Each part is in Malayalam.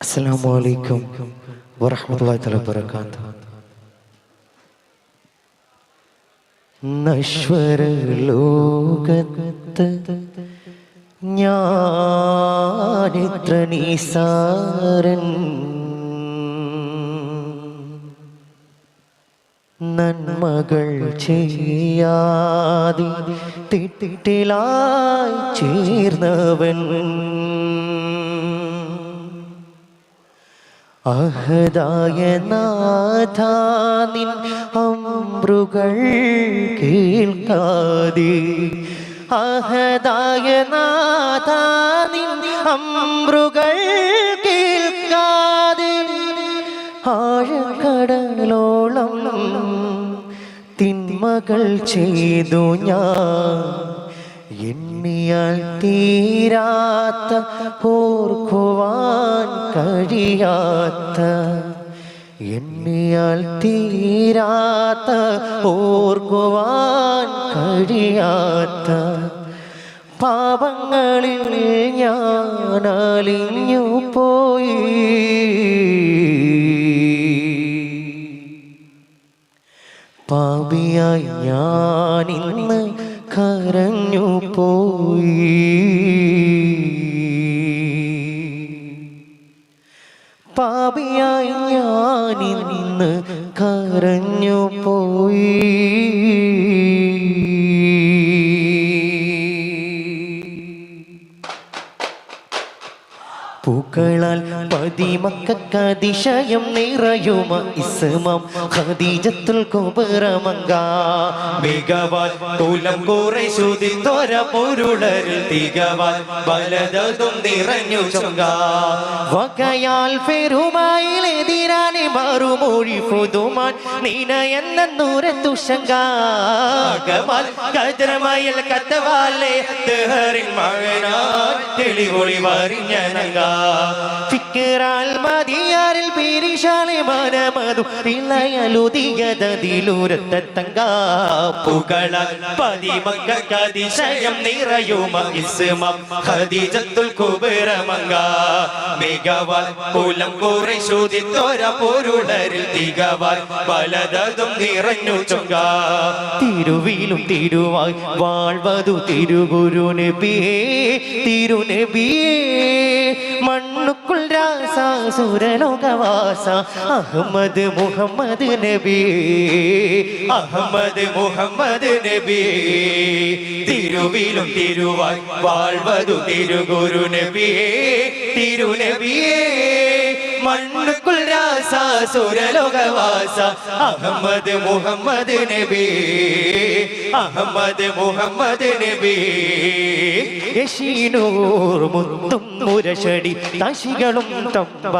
അസ്സലാമു അലൈക്കും വറഹ്മത്തുള്ളാഹി തആല വബറകാതുഹു. നശ്വര ലോകത്ത് ഞാനിത്ര നിസാരൻ, നന്മകൾ ചെയ്യാതെ തിട്ടിലായി ചേർന്നവൻ, അഹദായ നാഥാ നിൻ അമ്രുകൾ കേൾക്കാതെ, അഹദായ നാഥാ നിൻ അമ്രുകൾ കേൾക്കാതെ, ആഴക്കടലോളം തിന്മകൾ ചെയ്തു ഞാൻ, എണ്ണിയാൽ തീരാത്ത ഓർക്കുവാൻ കഴിയാത്ത, എണ്ണിയാൽ തീരാത്ത ഓർക്കുവാൻ കഴിയാത്ത പാപങ്ങളിൽ ഞാൻ അലിഞ്ഞു പോയി. പാപിയായി ഞാനിന്ന് കരഞ്ഞു പോയി. പാപിയായി ഞാനിന്ന് കരഞ്ഞു പോയി. പൂക്കളാൽ പതിമക്കതിശയം നിറയുമ ഇസ്മാം ഖദീജത്തുൽ കുബ്രമങ്ക, മികവാൽ കുലം ഖുറൈശുതി ത്വര പൊരുളരിൽ തികവാൽ ബലദതും നിറഞ്ഞു ചൊങ്ക, വകയാൽ ഫെരുമായിലെതിരാനെ മറുമൊഴി ഫുതുമാൻ നീനയെന്ന നൂരത്തുശങ്ക, ഗമാൽ കദ്രമയൽ കത്തവാലെ ദഹറിൻ മഴനാൻ തെളിവൊളി വറിഞ്ഞനങ്ക, ഫിക്റാൽ മദിയാരിൽ പീരിശാലെ മനമതു ഇളയലുദിയതിലൂരത്തങ്ക, പുകളാൽ പതിമക്കതിശയം നിറയുമ ഇസ്മാം ഖദീജത്തുൽ കുബ്രമങ്ക, മികവാൽ കുലം ഖുറൈശുതി ത്വര പൊരുളരിൽ തികവാൽ ബലദതും നിറഞ്ഞു ചൊങ്ക, തിരുവിലും തിരുവായി വാഴ്വതു തിരുഗുരു നബിയേ, തിരുനബിയേ, മണ്ണുക്കുൾ രാസാസുരലോകവാസ അഹമ്മദ് മുഹമ്മദ് നബി, അഹമ്മദ് മുഹമ്മദ് നബി, തിരുവിലും തിരുവായി വാഴ്വതു തിരുഗുരു നബിയേ, തിരുനബിയേ, മണ്ണുക്കുൾ രാസാസുരലോകവാസ അഹമ്മദ് മുഹമ്മദ് നബി, അഹമ്മദ് മുഹമ്മദ് നബി, യശീനൂർ മുത്തും മുരശടി താശികളും തമ്പ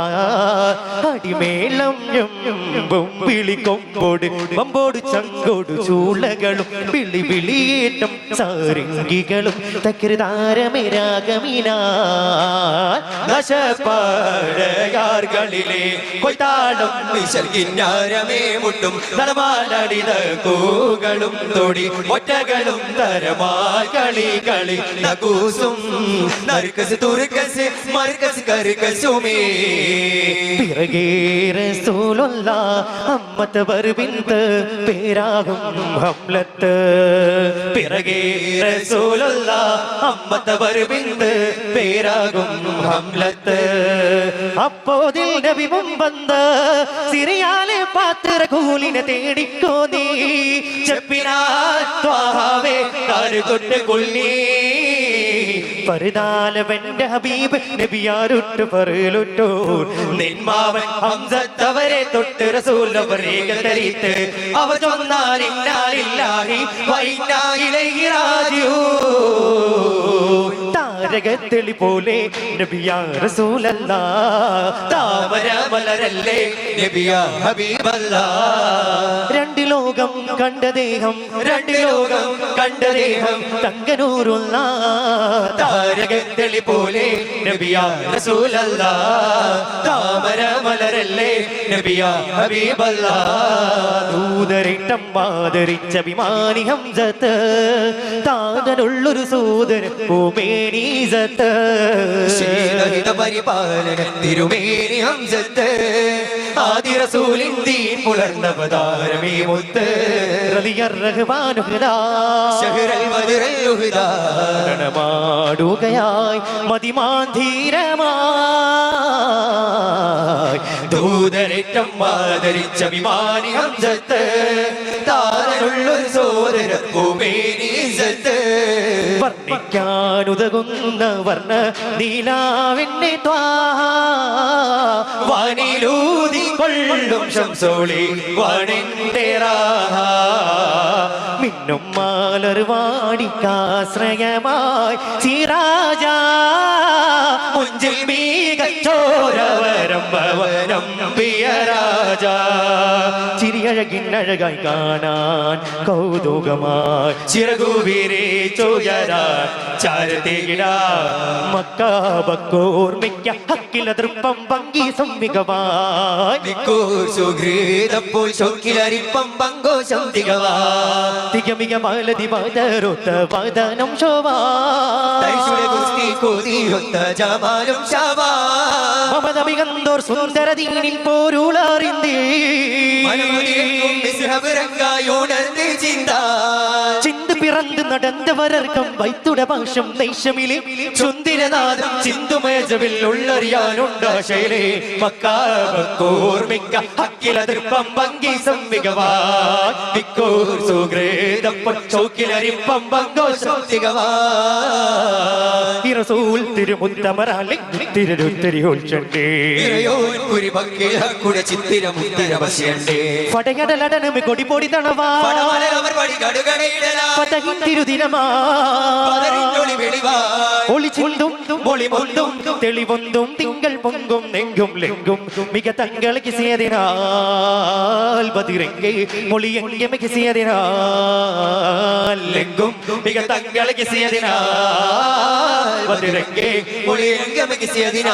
അടിമേളം ഞൊമ്പും വിളിക്കൊമ്പോട് വമ്പോട് ചങ്കോട് ചൂളകളും വിളി വിളിയേറ്റം സാരംഗികളും തകൃതാരമേ രാഗമിനാ നശപ്പാടയാർകളിലെ കൊയ്ത്താടും വിശർഗിഞ്ഞാരമേ മുട്ടും നടമാലടിത കൂകളും തൊടി ഒറ്റകളും തരമാൽ കളി കളി നകൂസും നറുക്കസ് തുറുക്കസ് മറുക്കസ് കറുക്കസുമേ, പിറകേ റസൂലുള്ളാഹ് അമ്മത്തവർ ബിന്ത് പേരാകും ഹംലത്ത്, പിറകേ റസൂലുള്ളാഹ് അമ്മത്തവർ ബിന്ത് പേരാകും ഹംലത്ത്, അപ്പോതിൽ നബി മുമ്പന്ത് സിറിയാലെ പാത്ര കൂലിനെ തേടിക്കോ നീ, ചെപ്പിനാ ത്വാഹാവേ കാല് തൊട്ട് കൊള്ളി, പരിതാലവന്റെ ഹബീബ് നബിയാരുട്ട് പറലുട്ടോ, നിന്മാവൻ ഹംസത്തവരെ തൊട്ട് റസൂലവരേക തരീത്ത്, അവ ചൊന്നാൽ ഇന്നാലില്ലാഹി വഇന്നാ ഇലൈഹി റാജിഊൻ, താരകത്തെളി പോലെ നബിയാ റസൂലല്ലാഹ്, താമര മലരല്ലേ നബിയാ ഹബീബല്ലാഹ്, രണ്ട് ലോകം കണ്ട ദേഹം, രണ്ട് ലോകം കണ്ട ദേഹം, തങ്കനൂറുള്ള താരകത്തെളി പോലെ നബിയാ റസൂലല്ലാഹ്, താമര മലര ദൂതരല്ലേ നബിയ ഹബീബല്ലാ. ദൂതരേറ്റം ആദരിച്ച അഭിമാനി ഹംസത്ത് താതനുള്ളൊരു സൂതൻ ഭൂമേനീസത്ത് ശീലഹിത പരിപാലന തിരുമേനി ഹംസത്ത് ആദി റസൂലിൻ ദീൻ പുലർന്ന അവതാരമേ മുത്ത് റളിയർ റഹ്മാനു ഹദാ ശഹ്റൽ ബദറൽ ഹുദാ നടമാടുകയായി മതിമാന്ധീരമായി ദൂതരേറ്റം ആദരിച്ച അഭിമാനി ഹംസത്ത് താതനുള്ളൊരു സോദര ഭൂമേനീസത്ത് വർണ്ണിക്കാനുതകുന്ന വർണ്ണ നീലാവിന്റെ വാനിലൂതി കൊള്ളും ശംസോളി വാണിന്റെ രാഹ മിന്നും മാലർവാടിക്കാശ്രയമായി സിറാജ മുഞ്ചിൽ മീകച്ചോരവരം ഭവനം പിയരാജ ചിരിയഴകിനഴകായി കാണാൻ കൗതുകമായി ചിറകുവീരേ ചോയരാൻ ചാരത്തേകിട മക്കാബക്കോർമിക്ക ഹക്കില തൃപ്പം ഭംഗി സംവികമായി നിക്കൂർ സുഹൃതപ്പോൾ ശോക്കിലരിപ്പം പങ്കോശം തികവാ തികമിക മാലതി മാതരൊത്ത വദനം ശോഭാ തൈശുടെ കുസ്തി കൊതിയൊത്ത ജമാലും ശാവാ മമതമികന്തോർ സുന്ദര ദീനിൻ പോരുളറിന്തേ ചിന്ത് പിറந்து നടന്നവരർക്കം വൈത്തുട ഭാഷം നൈശമിലെ ചുന്തിരനാഥം ചിന്തുമേജവിൽ ഉള്ളറിയാനുണ്ടാശയിലെ മക്കാർമിക്ക ഹക്കിലതിർപ്പം ഭംഗി സംവികവാ നിക്കൂർ സുഹൃതപ്പോൾ ചൗക്കിലരിപ്പം പങ്കോശം തികവാ റസൂൽ തിരുമുത്തമരാലെ തിരുത്തിരിയോൾച്ചണ്ടേ പടയടലടനമി കൊടിപൊടി തണവാ പതകിൻ തിരുദിനമാ ഒളിച്ചിന്തും ഒളിമൊന്തും തെളിവൊന്തും തിങ്കൾ പൊങ്കും നെങ്കും ലെങ്കും മിക തങ്ങൾ കിസിയതിനാൽ ബദിരങ്കെ മൊളിയെങ്കെ കിസിയതിനാൽ ലെങ്കും മിക തങ്ങൾ കിസിയതിനാൽ ബദിരങ്കെ മൊളിയെങ്കെ കിസിയതിനാൽ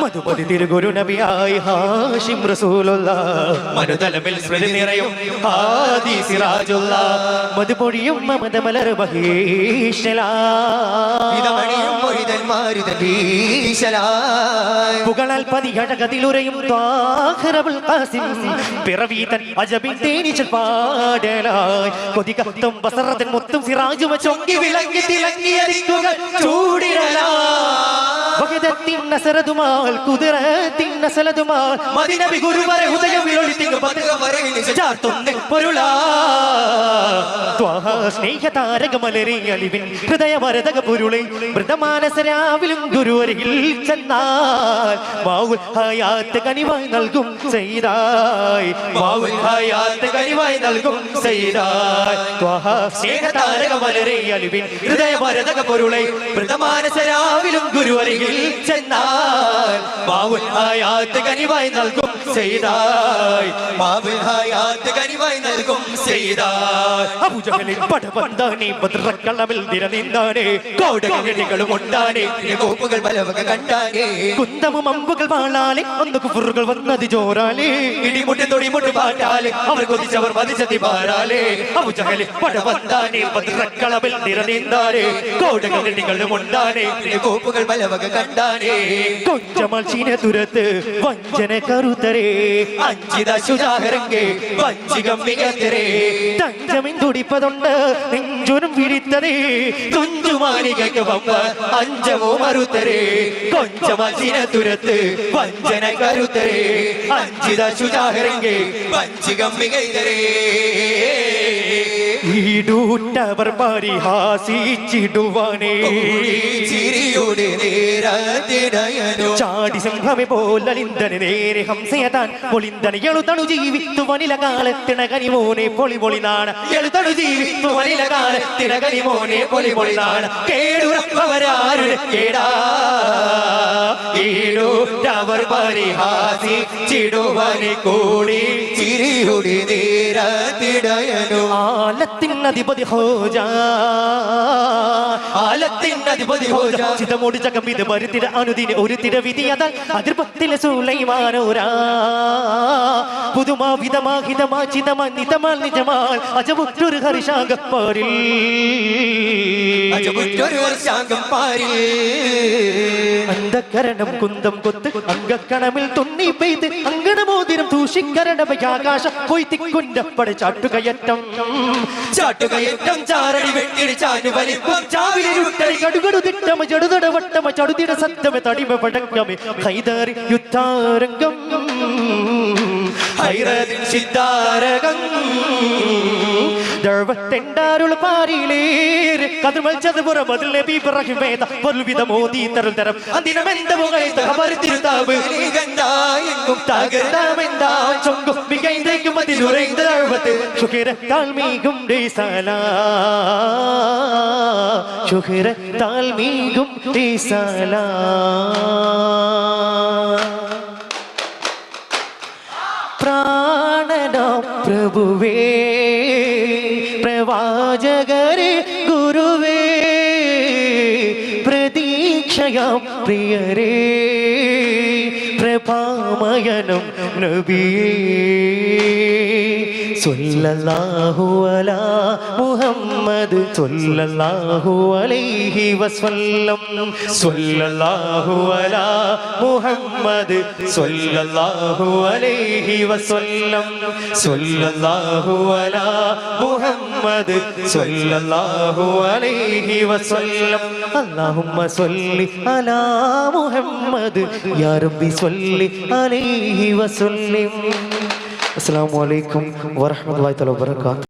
മധുപതി തിരുഗുരു നബിയായി ഹാഷിം റസൂലുള്ളാഹ് മനുതലമിൽ സ്മൃതി നിറയും ആദി സിറാജുള്ള മധുപൊഴിയും മമതമലർ പുകളാൽ പതിയഴകതിലുറയും ത്വാഹിറബുൽ ഖാസിം പിറവീതൻ അജബിൻ തേനീച്ചൽ പാടലായി കൊതി കത്തും ബസറതൻ മുത്തും സിറാജുമ ചൊങ്കി വിളങ്ങി തിളങ്ങിയ ദിക്കുകൾ ചൂടിടലായി വഹദത്തിൻ നസറതുമാൽ കുദറത്തിൻ നസലതുമാൽ മദീനബി ഗുരുവരെ ഹൃദയവിലൊളി തിങ്ങ പതക വരെ ചാർത്തുന്ന പൊരുളാ ത്വാഹ സ്നേഹതാരകമലരെ അലിവിൻ ഹൃദയമരതക പൊരുളെ മൃതമാനസരാവിലും ഗുരുവരികിൽ ചെന്നാൽ മാവുൽ ഹയാത്ത് കനിവായി നൽകും ചെയ്തായി മാവുൽ ഹയാത്ത് കനിവായി നൽകും ചെയ്തായി ത്വാഹ സ്നേഹതാരകമലരെ അലിവിൻ ഹൃദയമരതക പൊരുളെ മൃതമാനസരാവിലും ഗുരുവരികിൽ ചെന്നാൽ മാവുൽ ഹയാത്ത് കനിവായി നൽകും ചെയ്തായി മാവുൽ ഹയാത്ത് കനിവായി നൽകും ചെയ്തായി അബൂജഹലിൻ പടപന്താനെ ബദ്രക്കളമിൽ നിരനിന്താനെ കോടകളും ഉണ്ടാനെ കോപ്പുകൾ ബലവക കണ്ടാനേ കുന്തമും അമ്പുകൾ വാളാലെ ഒന്ന് കുഫറുകൾ വന്നത് ജോറാലേ ഇടിമുട്ടി തൊടിമുട്ടി പാട്ടാലെ അവർ കൊതിച്ചവർ മതിച്ചതി പാരാലേ അബൂജഹലിൻ പടപന്താനെ ബദ്രക്കളമിൽ നിരനിന്താനെ കോടകളും ഉണ്ടാനെ കോപ്പുകൾ ബലവക കണ്ടാനേ കൊഞ്ചമാൽ ചീന തുരത്ത് വഞ്ചന കറുത്തരേ അഞ്ചിത ശുചാഹരങ്കെ വഞ്ചികം മികത്തരേ തഞ്ചമിൻ തുടിപ്പതുണ്ട് നെഞ്ചുനും വിളിത്തതേ തുഞ്ചുമാലികയ്ക്ക് വമ്പ അഞ്ചമോ മറുത്തരേ കൊഞ്ചമചിന തുരത്ത് വഞ്ചന കരുത്തരേ അഞ്ചിത ശുചാഹരങ്കെ വഞ്ചികം മികത്തരേ ഈടൂറ്റവർ പരിഹാസിച്ചിടുവാനേ ചിരിയുടെ നേരത്തിനയനോ ചാടി സിംഹമെ പോലലിന്തന് നേരെ ഹംസയതാൻ പൊളിന്തന് എളുതണു ജീവിത്തു വനില കാലത്തിണ കനിമോനെ പൊളി പൊളിനാണ് എളുതണു ജീവിത്തു വനില കാലത്തിന കനിമോനെ പൊളി പൊളിനാണ് കേടുറപ്പവരാരുടെ കേടാ ഈടൂറ്റവർ പരിഹാസിച്ചിടുവാനേ വാഴ്ത്തിടുവാനെ കൂടി ചിരിയുടെ നേരത്തിടയനോ ആലത്തിനധിപതി ഹോജ ആലത്തിനധിപതി ഹോജ ചിതമോടി ജഗമിത് വരുത്തിട അനുദിന ഒരു തിര വിധിയതാൽ അതിർപ്പത്തിലെ സുലൈമാനോരാ പുതുമാ വിധമാ ഹിതമാ ചിതമാ നിതമാൽ നിജമാൽ അജമുറ്റൊരു ഹർഷാങ്കപ്പാരിൽ അജമുറ്റൊരു ഹർഷാങ്കപ്പാരിൽ അന്ധകരണം കുന്തം കൊത്ത് അംഗക്കണമിൽ തുന്നി പെയ്ത് അങ്കണമോതിരം തൂഷിക്കരണമയാകാശ കൊയ്ത്തിക്കുണ്ടപ്പട ചാട്ടുകയറ്റം ചാറടി വെട്ടിടി ചാഞ്ഞു വലിപ്പം ചാവിലുട്ടടി കടുകടു തിട്ടമ ചടുതട വട്ടമ ചടുതിട സത്തമ തടിമ പടക്കമേ കൈതാറി യുദ്ധാരംഗം ഹൈറദിൻ സിത്താരകം ദർവത്തെണ്ടാരുൾ പാരിലേര് കതിർമൽ ചതുപുറ മതിൽ നബി ഇബ്രാഹിം വേദ പൊരുവിധ മോദി തരുൾ തരം അതിനമെന്ത മുകളിൽ തകപരുത്തിരുത്താവ് എങ്കും തകർത്താമെന്താ ചൊങ്കും മികൈന്തേക്കും അതിലുറൈന്ത ദർവത്ത് ശുഹിരത്താൽ മീകും ദേശാലാ ശുഹിരത്താൽ മീകും ദേശാലാ പ്രാണനോ പ്രഭുവേ പ്രവാചകരെ ഗുരുവേ പ്രതീക്ഷയാം പ്രിയരേ പ്രഭാമയനം നബിയേ സ്വല്ലല്ലാഹു അലാ മുഹമ്മദ് സ്വല്ലല്ലാഹു അലൈഹി വസല്ലം സ്വല്ലല്ലാഹു അലാ മുഹമ്മദ് സ്വല്ലല്ലാഹു അലൈഹി വസല്ലം സ്വല്ലല്ലാഹു അലാ മുഹമ്മദ് സ്വല്ലല്ലാഹു അലൈഹി വസല്ലം അല്ലാഹുമ്മ സ്വല്ലി അലാ മുഹമ്മദ് യാ റബ്ബി സ്വല്ലി അലൈഹി വസല്ലം. അസ്സലാമു അലൈക്കും വറഹ്മത്തുള്ളാഹി വബറകാതുഹു.